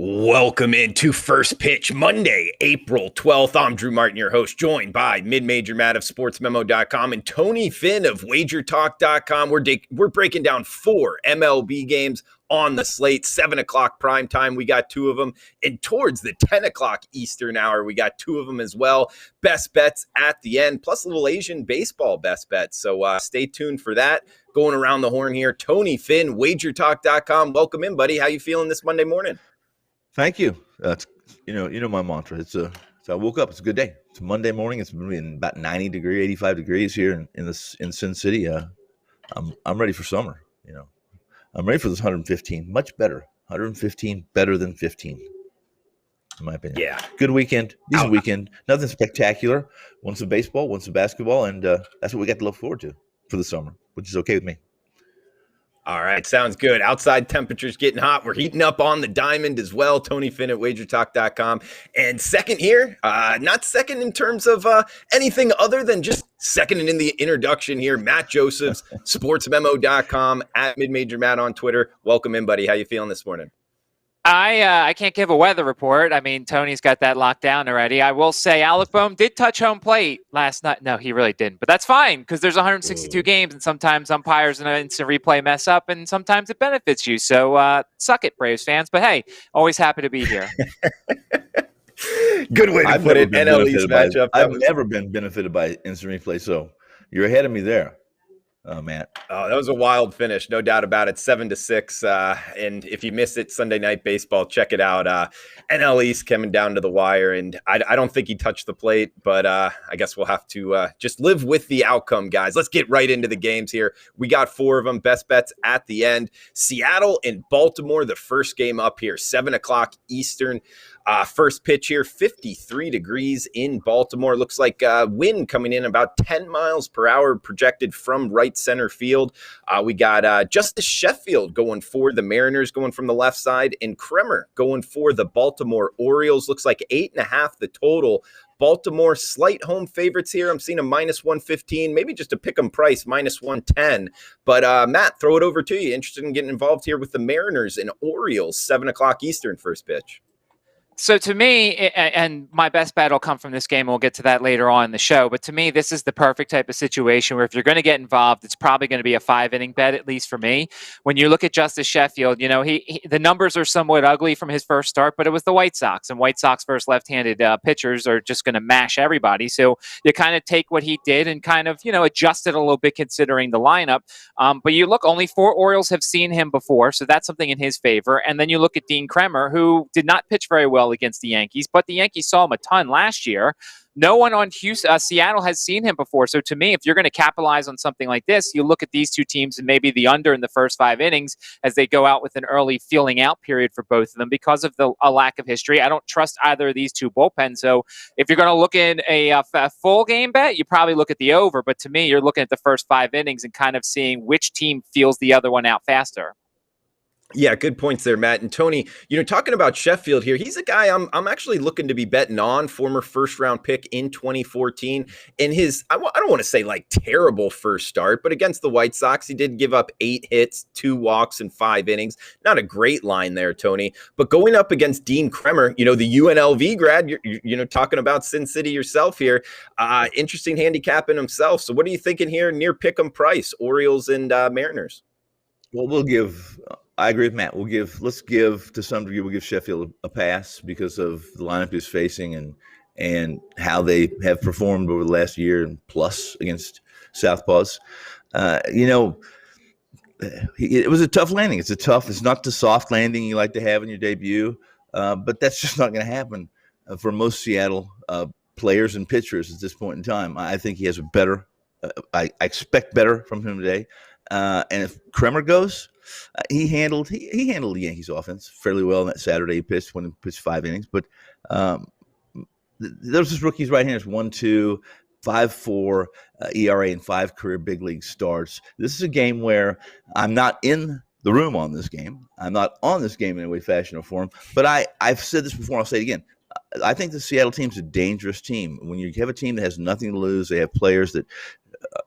Welcome into First Pitch Monday, April 12th. I'm Drew Martin, your host, joined by Mid-Major Matt of SportsMemo.com and Tony Finn of WagerTalk.com. We're breaking down 4 MLB games on the slate, 7 o'clock prime time. We got 2 of them. And towards the 10 o'clock Eastern hour, we got 2 of them as well. Best bets at the end, plus a little Asian baseball best bets. So stay tuned for that. Going around the horn here, Tony Finn, WagerTalk.com. Welcome in, buddy. How you feeling this Monday morning? Thank you. You know my mantra. So I woke up. It's a good day. It's a Monday morning. It's been about 90 degrees, 85 degrees here in Sin City. I'm ready for summer. I'm ready for this 115. Much better. 115 better than 15, in my opinion. Yeah. Good weekend. Decent weekend. Nothing spectacular. Won some baseball, won some basketball, and that's what we got to look forward to for the summer, which is okay with me. All right, sounds good. Outside temperatures getting hot. We're heating up on the diamond as well. Tony Finn at WagerTalk.com. And second here, not second in terms of anything other than just second in the introduction here, Matt Josephs, SportsMemo.com, at Mid-Major Matt on Twitter. Welcome in, buddy. How you feeling this morning? I can't give a weather report. I mean, Tony's got that locked down already. I will say Alec Boehm did touch home plate last night. No, he really didn't. But that's fine because there's 162 games, and sometimes umpires in an instant replay mess up, and sometimes it benefits you. So suck it, Braves fans. But hey, always happy to be here. Good way to put it. NL East matchup. I've never been benefited by instant replay, so you're ahead of me there. Oh, man. Oh, that was a wild finish. No doubt about it. 7-6. And if you missed it, Sunday Night Baseball, check it out. NL East coming down to the wire. And I don't think he touched the plate, but I guess we'll have to just live with the outcome, guys. Let's get right into the games here. We got 4 of them. Best bets at the end. Seattle and Baltimore, the first game up here, 7 o'clock Eastern. First pitch here, 53 degrees in Baltimore. Looks like wind coming in about 10 miles per hour projected from right center field. We got Justice Sheffield going for the Mariners, going from the left side, and Kremer going for the Baltimore Orioles. Looks like 8.5 the total. Baltimore slight home favorites here. I'm seeing a -115, maybe just a pick 'em price, -110. But Matt, throw it over to you. Interested in getting involved here with the Mariners and Orioles, 7 o'clock Eastern first pitch. So to me, and my best bet will come from this game, and we'll get to that later on in the show, but to me, this is the perfect type of situation where if you're going to get involved, it's probably going to be a 5-inning bet, at least for me. When you look at Justice Sheffield, the numbers are somewhat ugly from his first start, but it was the White Sox, and White Sox versus left-handed pitchers are just going to mash everybody. So you kind of take what he did and kind of, adjust it a little bit considering the lineup. But you look, only 4 Orioles have seen him before, so that's something in his favor. And then you look at Dean Kremer, who did not pitch very well against the Yankees, but the Yankees saw him a ton last year. No one on Seattle has seen him before. So to me, if you're going to capitalize on something like this, you look at these 2 teams and maybe the under in the first 5 innings as they go out with an early feeling out period for both of them because of a lack of history. I don't trust either of these 2 bullpens. So if you're going to look at a full game bet, you probably look at the over. But to me, you're looking at the first 5 innings and kind of seeing which team feels the other one out faster. Yeah, good points there, Matt. And Tony, talking about Sheffield here, he's a guy I'm actually looking to be betting on, former first-round pick in 2014. In his, I don't want to say like terrible first start, but against the White Sox, he did give up 8 hits, 2 walks, and 5 innings. Not a great line there, Tony. But going up against Dean Kremer, the UNLV grad, you're talking about Sin City yourself here. Interesting handicap in himself. So what are you thinking here near pick'em price, Orioles and Mariners? Well, I agree with Matt. Let's give to some degree, we'll give Sheffield a pass because of the lineup he's facing and how they have performed over the last year and plus against Southpaws. It was a tough landing. It's not the soft landing you like to have in your debut, but that's just not going to happen for most Seattle players and pitchers at this point in time. I think he has a better, I expect better from him today. And if Kremer goes, he handled the Yankees offense fairly well on that Saturday. He pitched 5 innings, but those just rookies right-handers, 1.2, 5.4 ERA and 5 career big league starts. This is a game where I'm not in the room on this game. I'm not on this game in any way, fashion, or form. But I've said this before. I'll say it again. I think the Seattle team's a dangerous team. When you have a team that has nothing to lose, they have players that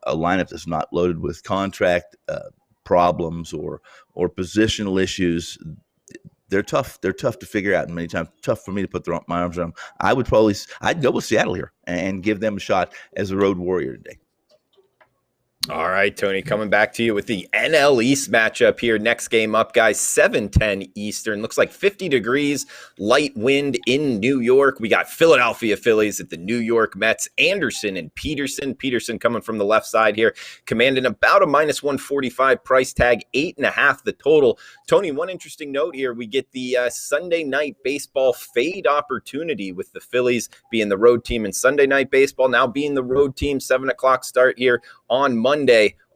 a lineup that's not loaded with contract problems or positional issues. they're tough. They're tough to figure out, and many times tough for me to put my arms around. I'd go with Seattle here and give them a shot as a road warrior today. All right, Tony, coming back to you with the NL East matchup here. Next game up, guys, 7:10 Eastern. Looks like 50 degrees, light wind in New York. We got Philadelphia Phillies at the New York Mets. Anderson and Peterson. Peterson coming from the left side here, commanding about a -145 price tag, 8.5 the total. Tony, one interesting note here. We get the Sunday night baseball fade opportunity with the Phillies being the road team in Sunday night baseball, now being the road team, 7 o'clock start here on Monday.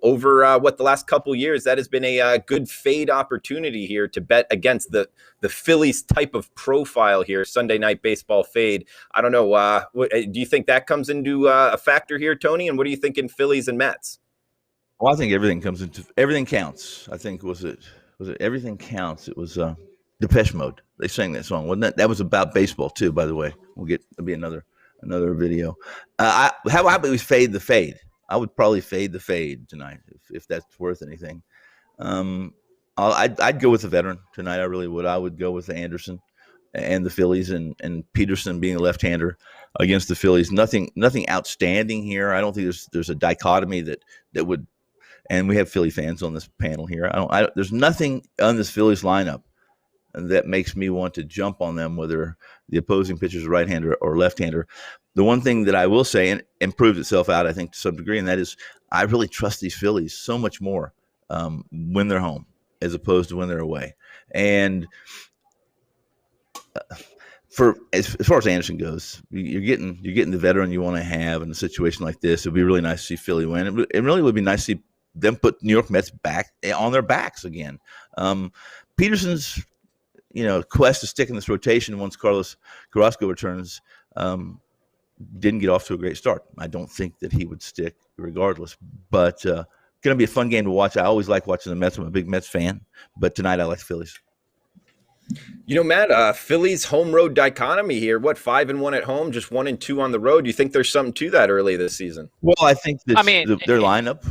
Over the last couple years, that has been a good fade opportunity here to bet against the Phillies type of profile here, Sunday night baseball fade. I don't know. Do you think that comes into a factor here, Tony? And what are you thinking Phillies and Mets? Well, I think everything counts. I think was it Everything Counts? It was Depeche Mode. They sang that song, wasn't it? That was about baseball too, by the way. There'll be another video. How about we fade the fade? I would probably fade the fade tonight if that's worth anything. I'd go with the veteran tonight. I really would. I would go with Anderson and the Phillies and Peterson being a left-hander against the Phillies. Nothing outstanding here. I don't think there's a dichotomy that would. And we have Philly fans on this panel here. There's nothing on this Phillies lineup that makes me want to jump on them, whether the opposing pitcher is a right-hander or left-hander. The one thing that I will say, and improved itself out, I think, to some degree, and that is I really trust these Phillies so much more when they're home as opposed to when they're away. And as far as Anderson goes, you're getting the veteran you want to have in a situation like this. It would be really nice to see Philly win. It really would be nice to see them put New York Mets back on their backs again. Peterson's quest to stick in this rotation once Carlos Carrasco returns didn't get off to a great start. I don't think that he would stick regardless, but going to be a fun game to watch. I always like watching the Mets. I'm a big Mets fan, but tonight I like the Phillies. Matt, Phillies home road dichotomy here. 5-1 at home, just 1-2 on the road. Do you think there's something to that early this season? Well, I think that their lineup.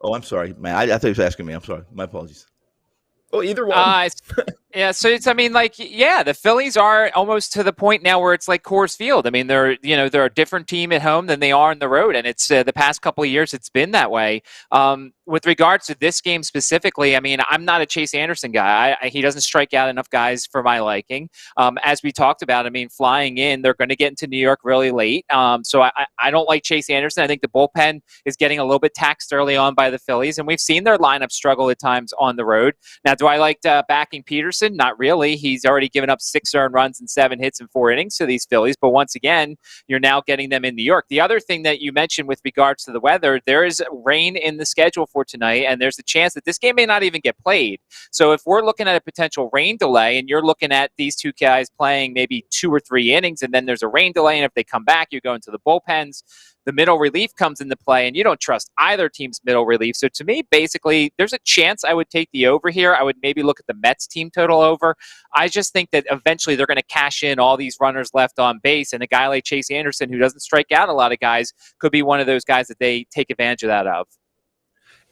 Oh, I'm sorry, man. I thought he was asking me. I'm sorry. My apologies. Well, either one. Yeah, so the Phillies are almost to the point now where it's like Coors Field. I mean, they're a different team at home than they are on the road, and it's the past couple of years it's been that way. With regards to this game specifically, I mean, I'm not a Chase Anderson guy. He doesn't strike out enough guys for my liking. As we talked about, I mean, flying in, they're going to get into New York really late. So I don't like Chase Anderson. I think the bullpen is getting a little bit taxed early on by the Phillies, and we've seen their lineup struggle at times on the road. Now, do I like backing Peterson? Not really. He's already given up 6 earned runs and 7 hits in 4 innings to these Phillies. But once again, you're now getting them in New York. The other thing that you mentioned with regards to the weather, there is rain in the schedule for tonight, and there's a chance that this game may not even get played. So if we're looking at a potential rain delay, and you're looking at these two guys playing maybe 2 or 3 innings, and then there's a rain delay, and if they come back, you go into the bullpens. The middle relief comes into play, and you don't trust either team's middle relief. So to me, basically, there's a chance I would take the over here. I would maybe look at the Mets team total over. I just think that eventually they're going to cash in all these runners left on base, and a guy like Chase Anderson, who doesn't strike out a lot of guys, could be one of those guys that they take advantage of that of.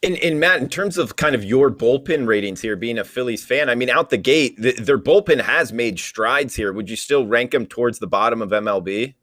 And Matt, in terms of kind of your bullpen ratings here, being a Phillies fan, I mean, out the gate, their bullpen has made strides here. Would you still rank them towards the bottom of MLB?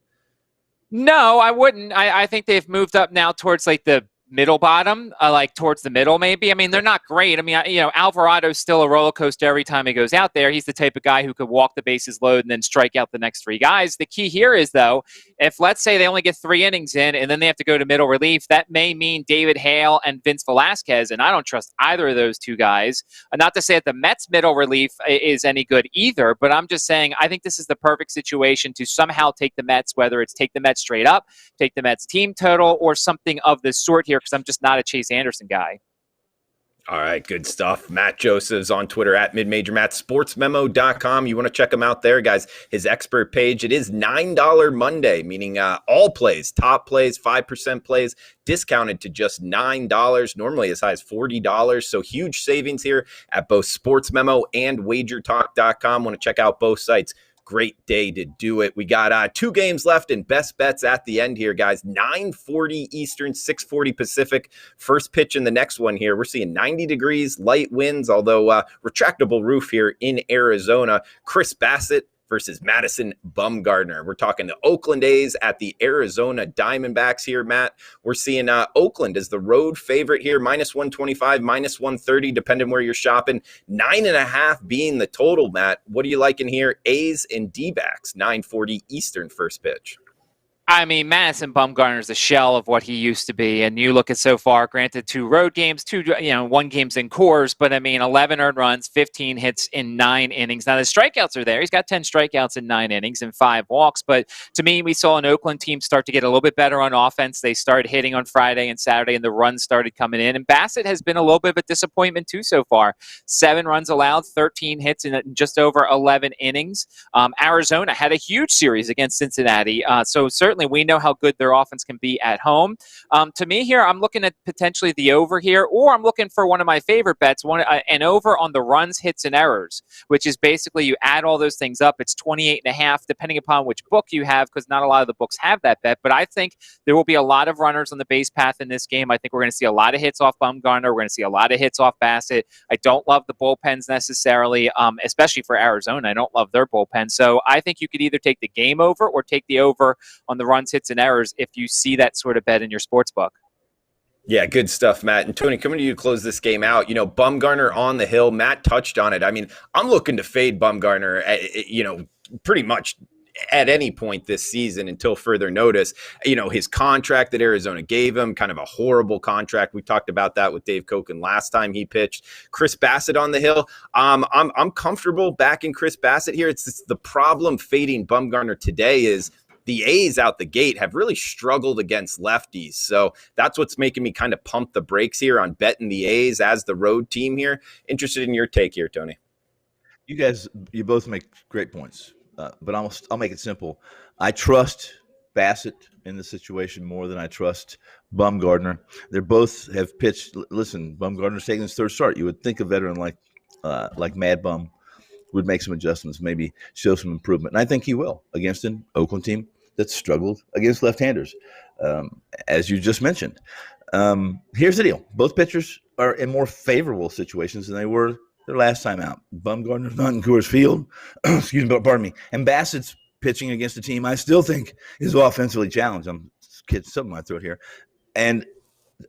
No, I wouldn't. I think they've moved up now towards like the middle bottom, like towards the middle maybe. I mean, they're not great. I mean, Alvarado's still a roller coaster every time he goes out there. He's the type of guy who could walk the bases load and then strike out the next 3 guys. The key here is, though, if let's say they only get 3 innings in and then they have to go to middle relief, that may mean David Hale and Vince Velasquez, and I don't trust either of those 2 guys. Not to say that the Mets middle relief is any good either, but I'm just saying I think this is the perfect situation to somehow take the Mets, whether it's take the Mets straight up, take the Mets team total, or something of the sort here, because I'm just not a Chase Anderson guy. All right, good stuff. Matt Joseph's on Twitter at MidMajorMatt, sportsmemo.com. You want to check him out there, guys. His expert page. It is $9 Monday, meaning all plays, top plays, 5% plays, discounted to just $9, normally as high as $40. So huge savings here at both SportsMemo and WagerTalk.com. Want to check out both sites. great day to do it. We got 2 games left and best bets at the end here, guys. 9:40 Eastern, 6:40 Pacific. First pitch in the next one here. We're seeing 90 degrees, light winds, although retractable roof here in Arizona. Chris Bassett versus Madison Bumgarner. We're talking the Oakland A's at the Arizona Diamondbacks here, Matt. We're seeing Oakland as the road favorite here, -125, -130, depending where you're shopping. 9.5 being the total, Matt. What are you liking here? A's and D-backs, 9:40 Eastern first pitch. I mean, Madison Bumgarner is a shell of what he used to be. And you look at so far, granted 2 road games, 1 game's in Coors, but I mean, 11 earned runs, 15 hits in 9 innings. Now the strikeouts are there. He's got 10 strikeouts in 9 innings and 5 walks. But to me, we saw an Oakland team start to get a little bit better on offense. They started hitting on Friday and Saturday, and the runs started coming in. And Bassett has been a little bit of a disappointment too so far. 7 runs allowed, 13 hits in just over 11 innings. Arizona had a huge series against Cincinnati. So certainly we know how good their offense can be at home. To me here, I'm looking at potentially the over here, or I'm looking for one of my favorite bets, an over on the runs, hits, and errors, which is basically you add all those things up. It's 28.5, depending upon which book you have, because not a lot of the books have that bet. But I think there will be a lot of runners on the base path in this game. I think we're going to see a lot of hits off Bumgarner. We're going to see a lot of hits off Bassett. I don't love the bullpens necessarily, especially for Arizona. I don't love their bullpen. So I think you could either take the game over or take the over on the runs, hits, and errors if you see that sort of bet in your sports book. Yeah, good stuff, Matt. And Tony, coming to you to close this game out, Bumgarner on the hill. Matt touched on it. I mean, I'm looking to fade Bumgarner, pretty much at any point this season until further notice. His contract that Arizona gave him, kind of a horrible contract. We talked about that with Dave Koken last time he pitched. Chris Bassett on the hill. I'm comfortable backing Chris Bassett here. It's the problem fading Bumgarner today is the A's out the gate have really struggled against lefties. So that's what's making me kind of pump the brakes here on betting the A's as the road team here. Interested in your take here, Tony. You both make great points, but I'll make it simple. I trust Bassett in the situation more than I trust Bumgarner. They both have pitched. Listen, Bumgarner's taking his 3rd start. You would think a veteran like Mad Bum would make some adjustments, maybe show some improvement. And I think he will against an Oakland team that struggled against left-handers, as you just mentioned. Here's the deal. Both pitchers are in more favorable situations than they were their last time out. Bumgarner's not in Coors Field. Pardon me. And Bassett's pitching against a team I still think is offensively challenged. I'm getting something in my throat here. And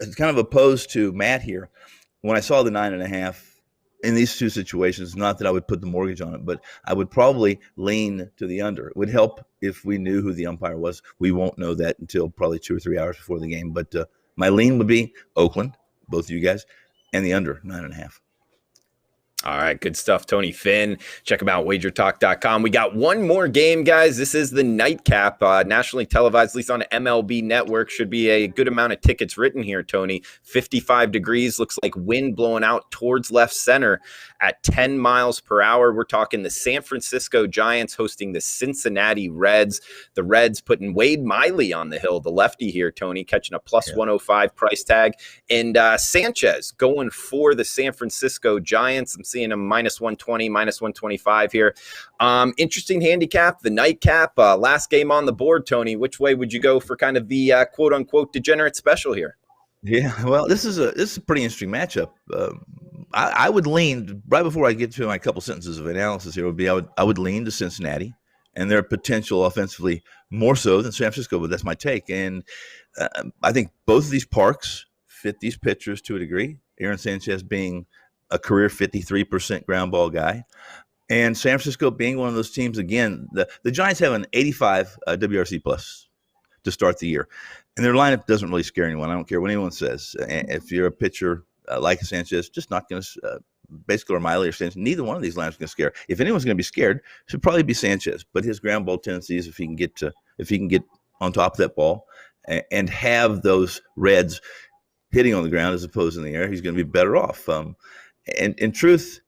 it's kind of opposed to Matt here. When I saw the 9.5, in these 2 situations, not that I would put the mortgage on it, but I would probably lean to the under. It would help if we knew who the umpire was. We won't know that until probably 2 or 3 hours before the game. But my lean would be Oakland, both of you guys, and the under 9.5. All right, good stuff, Tony Finn. Check him out, WagerTalk.com. We got one more game, guys. This is the nightcap, nationally televised, at least on MLB Network. Should be a good amount of tickets written here, Tony. 55 degrees, looks like wind blowing out towards left center at 10 miles per hour. We're talking the San Francisco Giants hosting the Cincinnati Reds. The Reds putting Wade Miley on the hill, the lefty here, Tony, catching a plus 105 price tag. And Sanchez going for the San Francisco Giants. I'm seeing them minus 120, minus 125 here. Interesting handicap, the nightcap. Last game on the board, Tony. Which way would you go for kind of the quote unquote degenerate special here? Yeah, well, this is a pretty interesting matchup. I would lean right before I get to my couple sentences of analysis here. I would lean to Cincinnati and their potential offensively more so than San Francisco, but that's my take. And I think both of these parks fit these pitchers to a degree. Aaron Sanchez being a career 53% ground ball guy, and San Francisco being one of those teams. Again, the Giants have an 85 WRC plus to start the year, and their lineup doesn't really scare anyone. I don't care what anyone says. If you're a pitcher like a Sanchez, just not going to basically, or Miley or Sanchez, neither one of these lineups is going to scare. If anyone's going to be scared, it should probably be Sanchez. But his ground ball tendencies, if he can get on top of that ball and have those Reds hitting on the ground as opposed in the air, he's going to be better off. And in truth,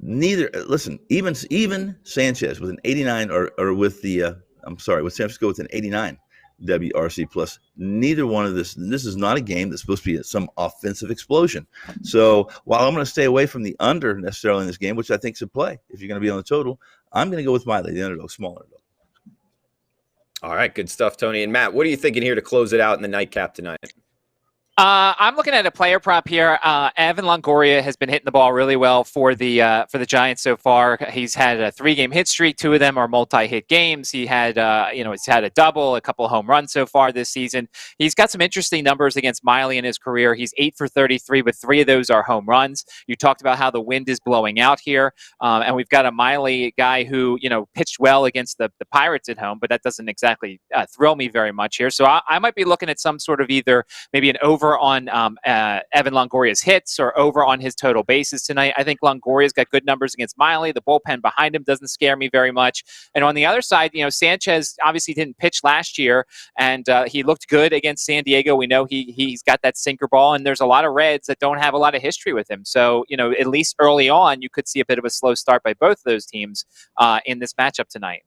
even Sanchez with an 89 or with the with San Francisco with an 89, WRC plus. Neither one of this is not a game that's supposed to be some offensive explosion. So while I'm going to stay away from the under necessarily in this game, which I think should play if you're going to be on the total, I'm going to go with Miley, the underdog, small underdog. All right, good stuff, Tony. And Matt, what are you thinking here to close it out in the nightcap tonight? I'm looking at a player prop here. Evan Longoria has been hitting the ball really well for the Giants so far. He's had a 3-game hit streak. 2 of them are multi-hit games. He had, he's had a double, a couple of home runs so far this season. He's got some interesting numbers against Miley in his career. He's 8 for 33, but 3 of those are home runs. You talked about how the wind is blowing out here, and we've got a Miley guy who pitched well against the Pirates at home, but that doesn't exactly thrill me very much here. So I might be looking at some sort of either maybe an over on Evan Longoria's hits or over on his total bases tonight. I think Longoria's got good numbers against Miley. The bullpen behind him doesn't scare me very much. And on the other side, Sanchez obviously didn't pitch last year, and he looked good against San Diego. We know he's got that sinker ball, and there's a lot of Reds that don't have a lot of history with him. So, at least early on, you could see a bit of a slow start by both of those teams in this matchup tonight.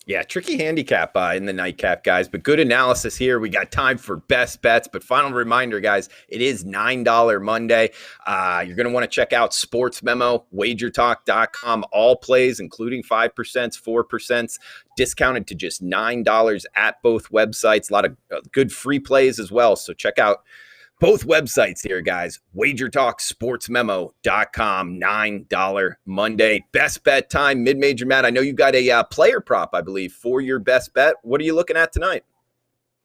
Yeah, tricky handicap in the nightcap, guys, but good analysis here. We got time for best bets, but final reminder, guys, it is $9 Monday. You're going to want to check out Sports Memo, WagerTalk.com, all plays, including 5%, 4%, discounted to just $9 at both websites. A lot of good free plays as well, so check out both websites here, guys. WagerTalkSportsMemo.com, $9 Monday. Best bet time, mid-major. Matt, I know you got a player prop, I believe, for your best bet. What are you looking at tonight?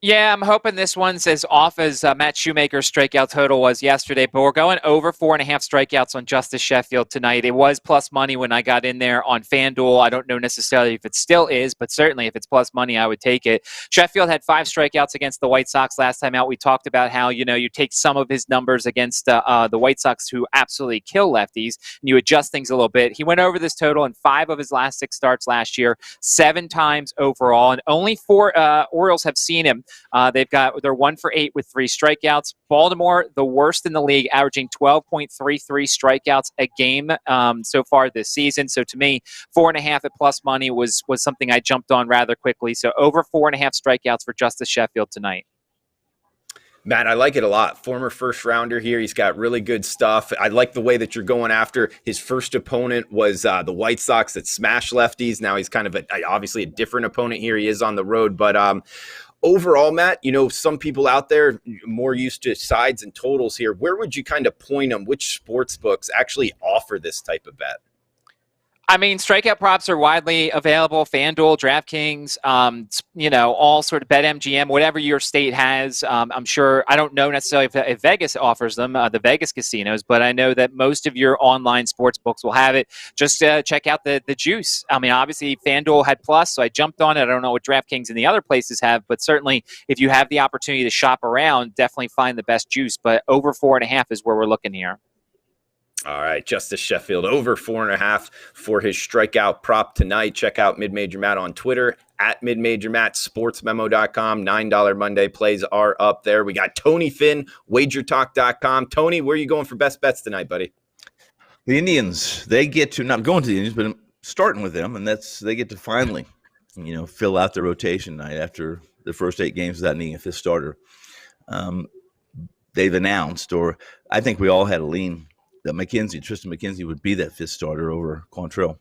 Yeah, I'm hoping this one's as off as Matt Shoemaker's strikeout total was yesterday, but we're going over 4.5 strikeouts on Justice Sheffield tonight. It was plus money when I got in there on FanDuel. I don't know necessarily if it still is, but certainly if it's plus money, I would take it. Sheffield had 5 strikeouts against the White Sox last time out. We talked about how, you take some of his numbers against the White Sox who absolutely kill lefties, and you adjust things a little bit. He went over this total in 5 of his last 6 starts last year, 7 times overall, and only 4 Orioles have seen him. They're 1 for 8 with 3 strikeouts. Baltimore, the worst in the league, averaging 12.33 strikeouts a game so far this season. So to me, 4.5 at plus money was something I jumped on rather quickly. So over 4.5 strikeouts for Justice Sheffield tonight. Matt, I like it a lot. Former first rounder here. He's got really good stuff. I like the way that you're going after. His first opponent was the White Sox that smash lefties. Now he's kind of obviously a different opponent here. He is on the road, but overall, Matt, some people out there more used to sides and totals here. Where would you kind of point them? Which sports books actually offer this type of bet? I mean, strikeout props are widely available. FanDuel, DraftKings, all sort of BetMGM, whatever your state has. I'm sure, I don't know necessarily if Vegas offers them, the Vegas casinos, but I know that most of your online sports books will have it. Just check out the juice. I mean, obviously FanDuel had plus, so I jumped on it. I don't know what DraftKings and the other places have, but certainly if you have the opportunity to shop around, definitely find the best juice. But over 4.5 is where we're looking here. All right, Justice Sheffield over 4.5 for his strikeout prop tonight. Check out Mid-Major Matt on Twitter at Mid-Major Matt, sportsmemo.com. $9 Monday plays are up there. We got Tony Finn, WagerTalk.com. Tony, where are you going for best bets tonight, buddy? The Indians, they get to, not going to the Indians, but I'm starting with them, and they get to finally, fill out the rotation night after the first 8 games without needing a 5th starter. They've announced, or I think we all had a lean, that Tristan McKenzie would be that 5th starter over Quantrill.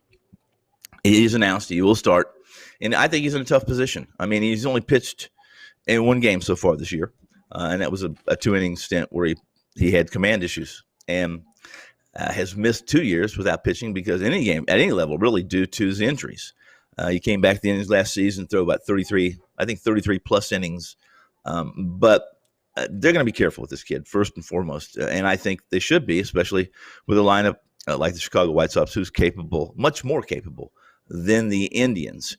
He's announced he will start, and I think he's in a tough position. I mean, he's only pitched in 1 game so far this year, and that was a 2-inning stint where he had command issues, and has missed 2 years without pitching because any game at any level really due to his injuries. He came back to the innings last season, threw about 33 plus innings, but they're going to be careful with this kid, first and foremost. And I think they should be, especially with a lineup like the Chicago White Sox, who's capable, much more capable than the Indians.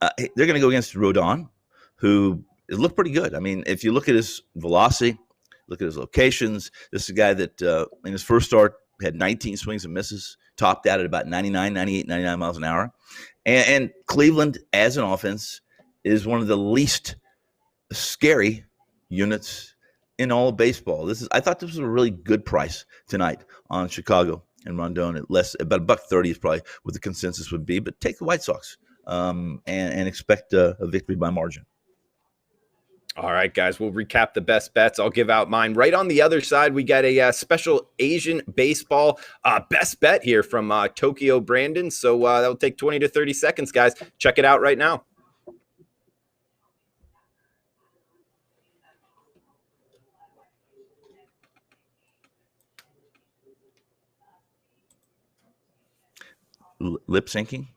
They're going to go against Rodon, who looked pretty good. I mean, if you look at his velocity, look at his locations, this is a guy that in his first start had 19 swings and misses, topped out at about 98, 99 miles an hour. And Cleveland, as an offense, is one of the least scary units in all of baseball. I thought this was a really good price tonight on Chicago and Rondon at about $1.30 is probably what the consensus would be. But take the White Sox and expect a victory by margin. All right, guys, we'll recap the best bets. I'll give out mine. Right on the other side, we got a special Asian baseball best bet here from Tokyo Brandon. So that'll take 20 to 30 seconds, guys. Check it out right now. Lip syncing.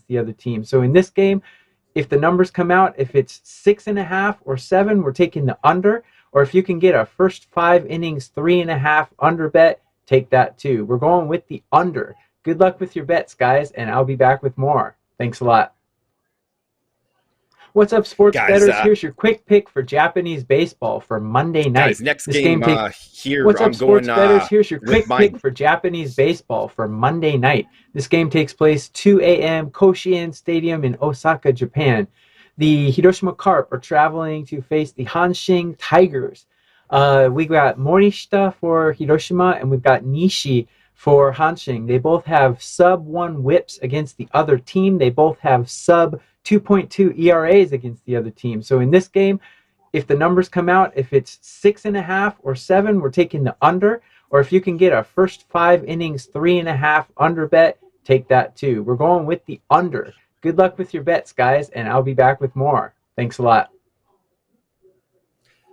The other team. So in this game, if the numbers come out, if it's 6.5 or 7, we're taking the under. Or if you can get a first 5 innings 3.5 under bet, take that too. We're going with the under. Good luck with your bets, guys, and I'll be back with more. Thanks a lot. What's up, sports bettors? Here's your quick pick for Japanese baseball for Monday night. Guys, next game here. What's up, sports bettors? Here's your quick pick for Japanese baseball for Monday night. This game takes place 2 a.m. Koshien Stadium in Osaka, Japan. The Hiroshima Carp are traveling to face the Hanshin Tigers. We got Morishita for Hiroshima, and we've got Nishi for Hanshin. They both have sub-1 whips against the other team. They both have sub 2.2 ERAs against the other team. So in this game, if the numbers come out, if it's 6.5 or 7, we're taking the under. Or if you can get a first 5 innings 3.5 under bet, take that too. We're going with the under. Good luck with your bets, guys, and I'll be back with more. Thanks a lot.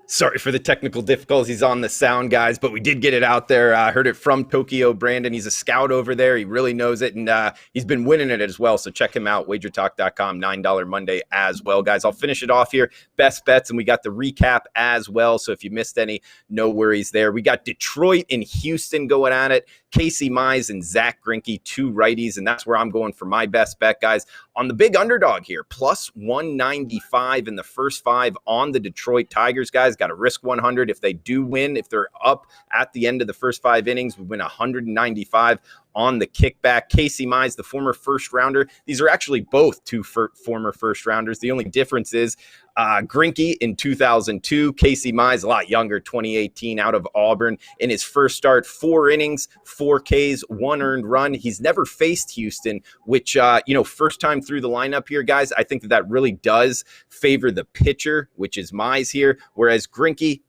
Sorry for the technical difficulties on the sound, guys, but we did get it out there. I heard it from Tokyo Brandon. He's a scout over there. He really knows it, and he's been winning it as well. So check him out, WagerTalk.com, $9 Monday as well, guys. I'll finish it off here. Best bets, and we got the recap as well. So if you missed any, no worries there. We got Detroit and Houston going at it. Casey Mize and Zach Greinke, 2 righties, and that's where I'm going for my best bet, guys. On the big underdog here, plus 195 in the first 5 on the Detroit Tigers, guys. Got to risk 100 if they do win. If they're up at the end of the first 5 innings, we win 195 on the kickback. Casey Mize, the former first rounder. These are actually both 2 former first rounders. The only difference is Greinke in 2002, Casey Mize, a lot younger, 2018, out of Auburn. In his first start, 4 innings, 4 Ks, 1 earned run. He's never faced Houston, which, first time through the lineup here, guys, I think that really does favor the pitcher, which is Mize here. Whereas Greinke,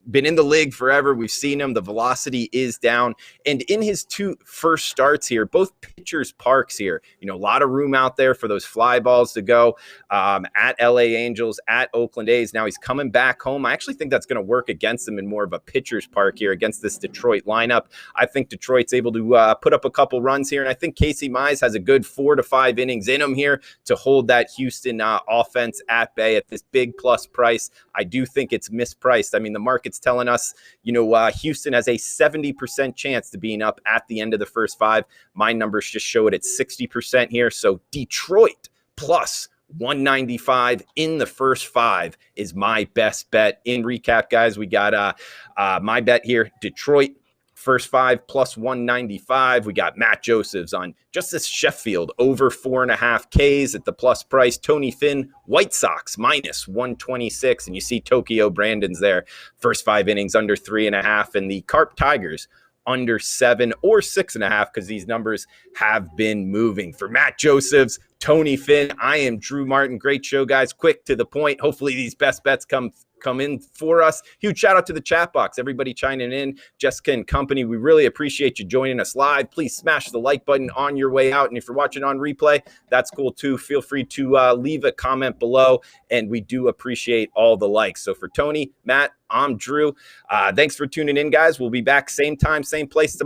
been in the league forever. We've seen him. The velocity is down. And in his 2 first starts here, both pitchers' parks here, a lot of room out there for those fly balls to go at LA Angels, at Oakland A's. Now he's coming back home. I actually think that's going to work against him in more of a pitcher's park here against this Detroit lineup. I think Detroit's able to put up a couple runs here, and I think Casey Mize has a good 4 to 5 innings in him here to hold that Houston offense at bay at this big plus price. I do think it's mispriced. I mean, the market's telling us, Houston has a 70% chance to being up at the end of the first 5. My numbers just show it at 60% here. So Detroit plus 195 in the first 5 is my best bet. In recap, guys, we got my bet here, Detroit first 5 plus 195. We got Matt Josephs on Justice Sheffield over 4.5 Ks at the plus price. Tony Finn, White Sox minus 126. And you see Tokyo Brandon's there. First 5 innings under 3.5. And the Carp Tigers under 7 or 6.5, because these numbers have been moving. For Matt Josephs, Tony Finn, I am Drew Martin. Great show, guys. Quick to the point. Hopefully these best bets come in for us. Huge shout out to the chat box. Everybody chiming in. Jessica and company, we really appreciate you joining us live. Please smash the like button on your way out. And if you're watching on replay, that's cool too. Feel free to leave a comment below. And we do appreciate all the likes. So for Tony, Matt, I'm Drew. Thanks for tuning in, guys. We'll be back same time, same place tomorrow.